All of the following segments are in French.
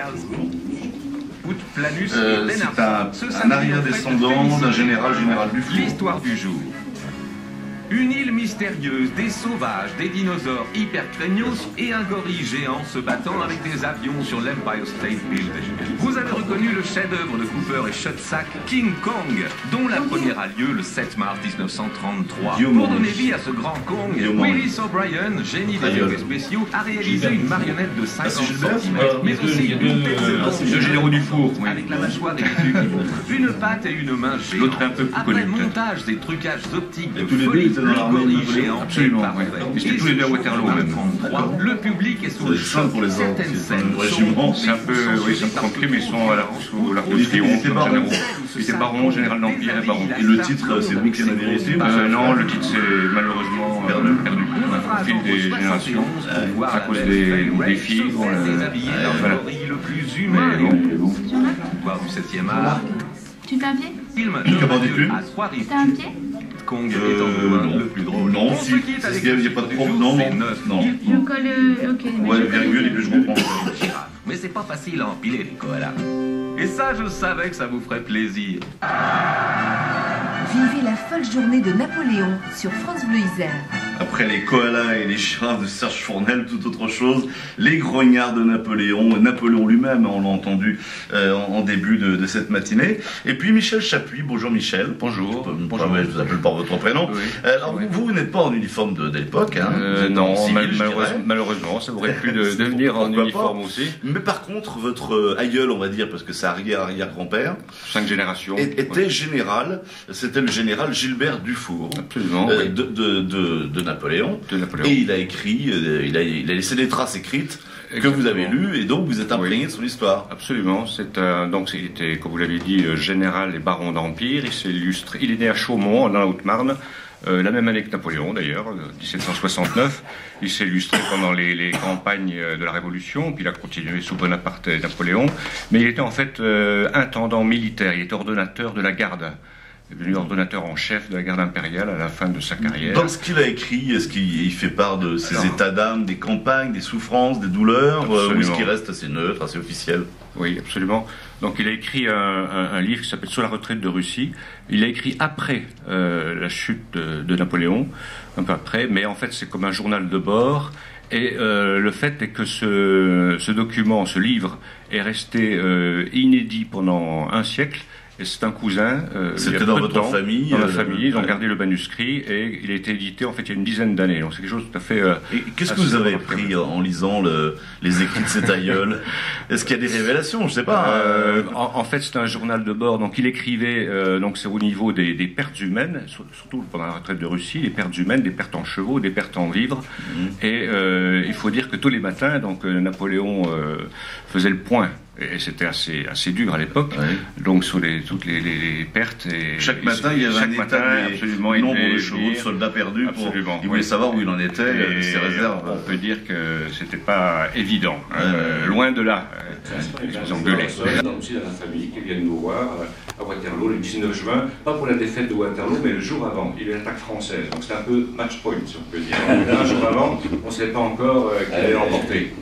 Karlsruhe. Ut Planus et C'est un arrière-descendant d'un général Dufour. L'histoire du jour. Une île mystérieuse, des sauvages, des dinosaures hyper craignos et un gorille géant se battant avec des avions sur l'Empire State Building. Vous avez reconnu le chef-d'œuvre de Cooper et Schoedsack, King Kong, dont la première a lieu le 7 mars 1933. Pour donner vie à ce grand Kong, Willis O'Brien, génie des effets spéciaux, a réalisé une marionnette de 50 cm, mais aussi une tête de Généraux Dufour, avec la mâchoire et les yeux, une patte et une main géante. L'autre est un peu plus Après connu, montage des trucages optiques de tous les folie, deux, dans l'armée de gorille Napoléon. géant Absolument, est parfait. Ils étaient tous les deux à Waterloo, même. 1933, le public est sous le choc pour les autres, certaines c'est scènes. un régiment. C'est un peu, oui, c'est un peu compris, mais ils sont sous l'Arc de Triomphe, était baron. généraux. Il était baron, général d'Empire et baron. Et le titre, c'est vous qui en avez hérité? Non, le titre c'est malheureusement perdu. Au fil des générations, à cause des défis. Voilà. Le plus humain Mais bon. voir du 7e art. Tu t'as un pied? Film Comment dis-tu? à 3 rives. T'as un pied? Kong étant de loin le plus drôle. Non, On si. se quitte avec Il n'y a pas de problème. Non, c'est non. neuf. Non. Je colle... Ok, mais Ouais, je le colle... virgule, et puis je comprends. Girafe. Mais c'est pas facile à empiler les koalas. Et ça, je savais que ça vous ferait plaisir. Vivez la folle journée de Napoléon sur France Bleu Isère. Après les koalas et les girafes de Serge Fournel, tout autre chose, les grognards de Napoléon, Napoléon lui-même, on l'a entendu en début de cette matinée. Et puis Michel Chapuis, bonjour Michel. Bonjour. Bonjour. Je vous appelle par votre prénom. Oui. Alors vous n'êtes pas en uniforme de l'époque, hein? Vous êtes en Non, civil, je dirais. malheureusement, ça aurait pu devenir en Pourquoi uniforme pas. aussi. Mais par contre, votre aïeul, on va dire, parce que c'est arrière-grand-père, 5 générations. était général, c'était le général Gilbert Dufour. Absolument. Oui. De Napoléon. De Napoléon. Et il a écrit, il a laissé des traces écrites que vous avez lues, et donc vous êtes imprégné de son histoire. Absolument. Donc il était, comme vous l'avez dit, général et baron d'Empire. Il s'est illustré. Il est né à Chaumont, dans la Haute-Marne. La même année que Napoléon d'ailleurs, 1769. Il s'est illustré pendant les campagnes de la Révolution, puis il a continué sous Bonaparte et Napoléon. Mais il était en fait intendant militaire, il était ordonnateur de la garde. Il est devenu ordonnateur en chef de la garde impériale à la fin de sa carrière. Dans ce qu'il a écrit, est-ce qu'il fait part de ses états d'âme, des campagnes, des souffrances, des douleurs, ou est-ce qu'il reste assez neutre, assez officiel? Oui, absolument. Donc il a écrit un livre qui s'appelle « Sur la retraite de Russie ». Il l'a écrit après la chute de Napoléon, un peu après, mais en fait c'est comme un journal de bord. Et le fait est que ce document, ce livre, est resté inédit pendant un siècle. Et c'est un cousin. C'était dans votre famille? Dans la famille, ils ont gardé le manuscrit et il a été édité en fait il y a une dizaine d'années. Donc c'est quelque chose tout à fait. Et qu'est-ce que vous avez appris en lisant les écrits de cet aïeul? Est-ce qu'il y a des révélations? Je sais pas. En fait, c'est un journal de bord. Donc il écrivait. Donc c'est au niveau des pertes humaines, surtout pendant la retraite de Russie, les pertes humaines, des pertes en chevaux, des pertes en vivres. Et il faut dire que tous les matins, donc Napoléon faisait le point. Et c'était assez dur à l'époque, donc sur toutes les pertes. Et chaque matin, il y avait un état absolument nombre de chevaux, de soldats perdus. Absolument. Il voulait savoir où il en était, de ses réserves. On peut dire que c'était pas évident, loin de là. Ils engueulaient. Aussi dans la famille qui viennent nous voir à Waterloo le 19 juin, pas pour la défaite de Waterloo, mais le jour avant. Il y a une attaque française, donc c'est un peu match point, si on peut dire. Un jour avant, on ne sait pas encore qui allait l'emporter.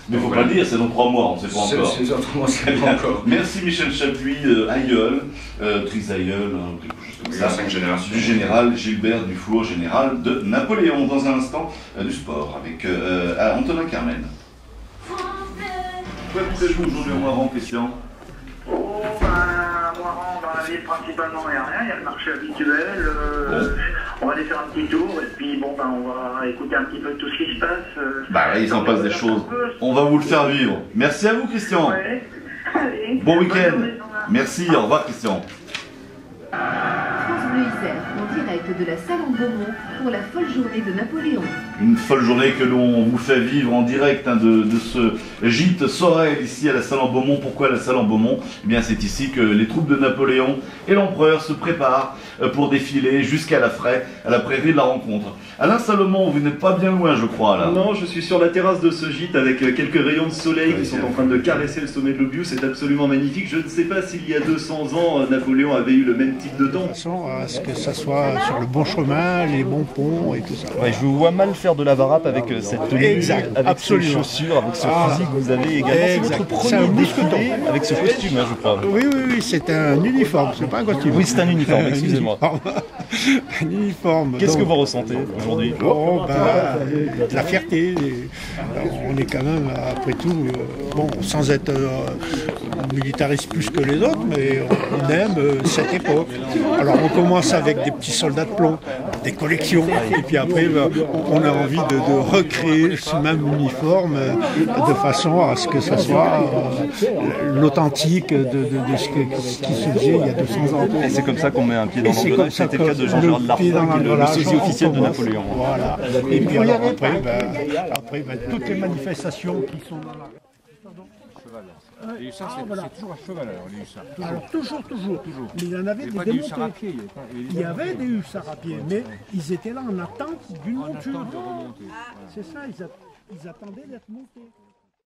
Mais il ne faut pas le dire, c'est dans 3 mois, on ne sait pas encore. C'est dans 3 mois, c'est pas encore. Merci Michel Chapuis, aïeul, trisaïeul, ça, 5 générations. Du général Gilbert Dufour, général de Napoléon. Dans un instant, du sport avec Antonin Carmen. Quoi faites-vous aujourd'hui au Moiran, Christian? Oh, Moiran, dans la ville, principalement, il n'y a rien. Il y a le marché habituel. On va aller faire un petit tour et puis bon, on va écouter un petit peu tout ce qui se passe. Il s'en passe des choses. On va vous le faire vivre. Merci à vous, Christian. Ouais. Allez. Bon week-end. Merci, au revoir, Christian. France Bleu Isère, en direct de la salle en Beaumont pour la folle journée de Napoléon. Une folle journée que l'on vous fait vivre en direct de ce gîte Sorel ici à la salle en Beaumont. Pourquoi la salle en Beaumont? Eh bien, c'est ici que les troupes de Napoléon et l'empereur se préparent pour défiler jusqu'à la prairie de la rencontre. Alain Salomon, vous n'êtes pas bien loin, je crois, là. Non, je suis sur la terrasse de ce gîte avec quelques rayons de soleil qui sont en train de caresser le sommet de l'Aubiou. C'est absolument magnifique. Je ne sais pas s'il y a 200 ans, Napoléon avait eu le même type de temps. À ce que ça soit sur le bon chemin, les bons ponts et tout ça. Ouais, je vous vois mal faire de la varap avec cette tenue, Exact, avec absolument. ces chaussures, avec ce fusil que vous avez également. C'est votre C'est un premier mousqueton. défilé avec ce costume, hein, je crois. Oui, c'est un uniforme, c'est pas un costume. Oui, c'est un uniforme, excusez-moi. Un uniforme. Qu'est-ce que donc, vous ressentez aujourd'hui? De la fierté. On est quand même, après tout, bon, sans être militariste plus que les autres, mais on aime cette époque. Alors on commence avec des petits soldats de plomb, des collections, et puis après on a envie de recréer ce même uniforme de façon à ce que ça soit l'authentique de ce qui se faisait il y a 200 ans. Et c'est comme ça qu'on met un pied dans l'engrenage. C'était le cas de Jean-Gérard Lartin, le sosie officiel de Napoléon. Voilà. Et puis alors après, toutes les manifestations qui sont dans la... Les hussards, c'est toujours à cheval alors, les hussards. Alors toujours. Mais il y en avait des démontés. Il y avait des hussards à pied, mais ils étaient là en attente d'une monture. C'est ça, ils attendaient d'être montés.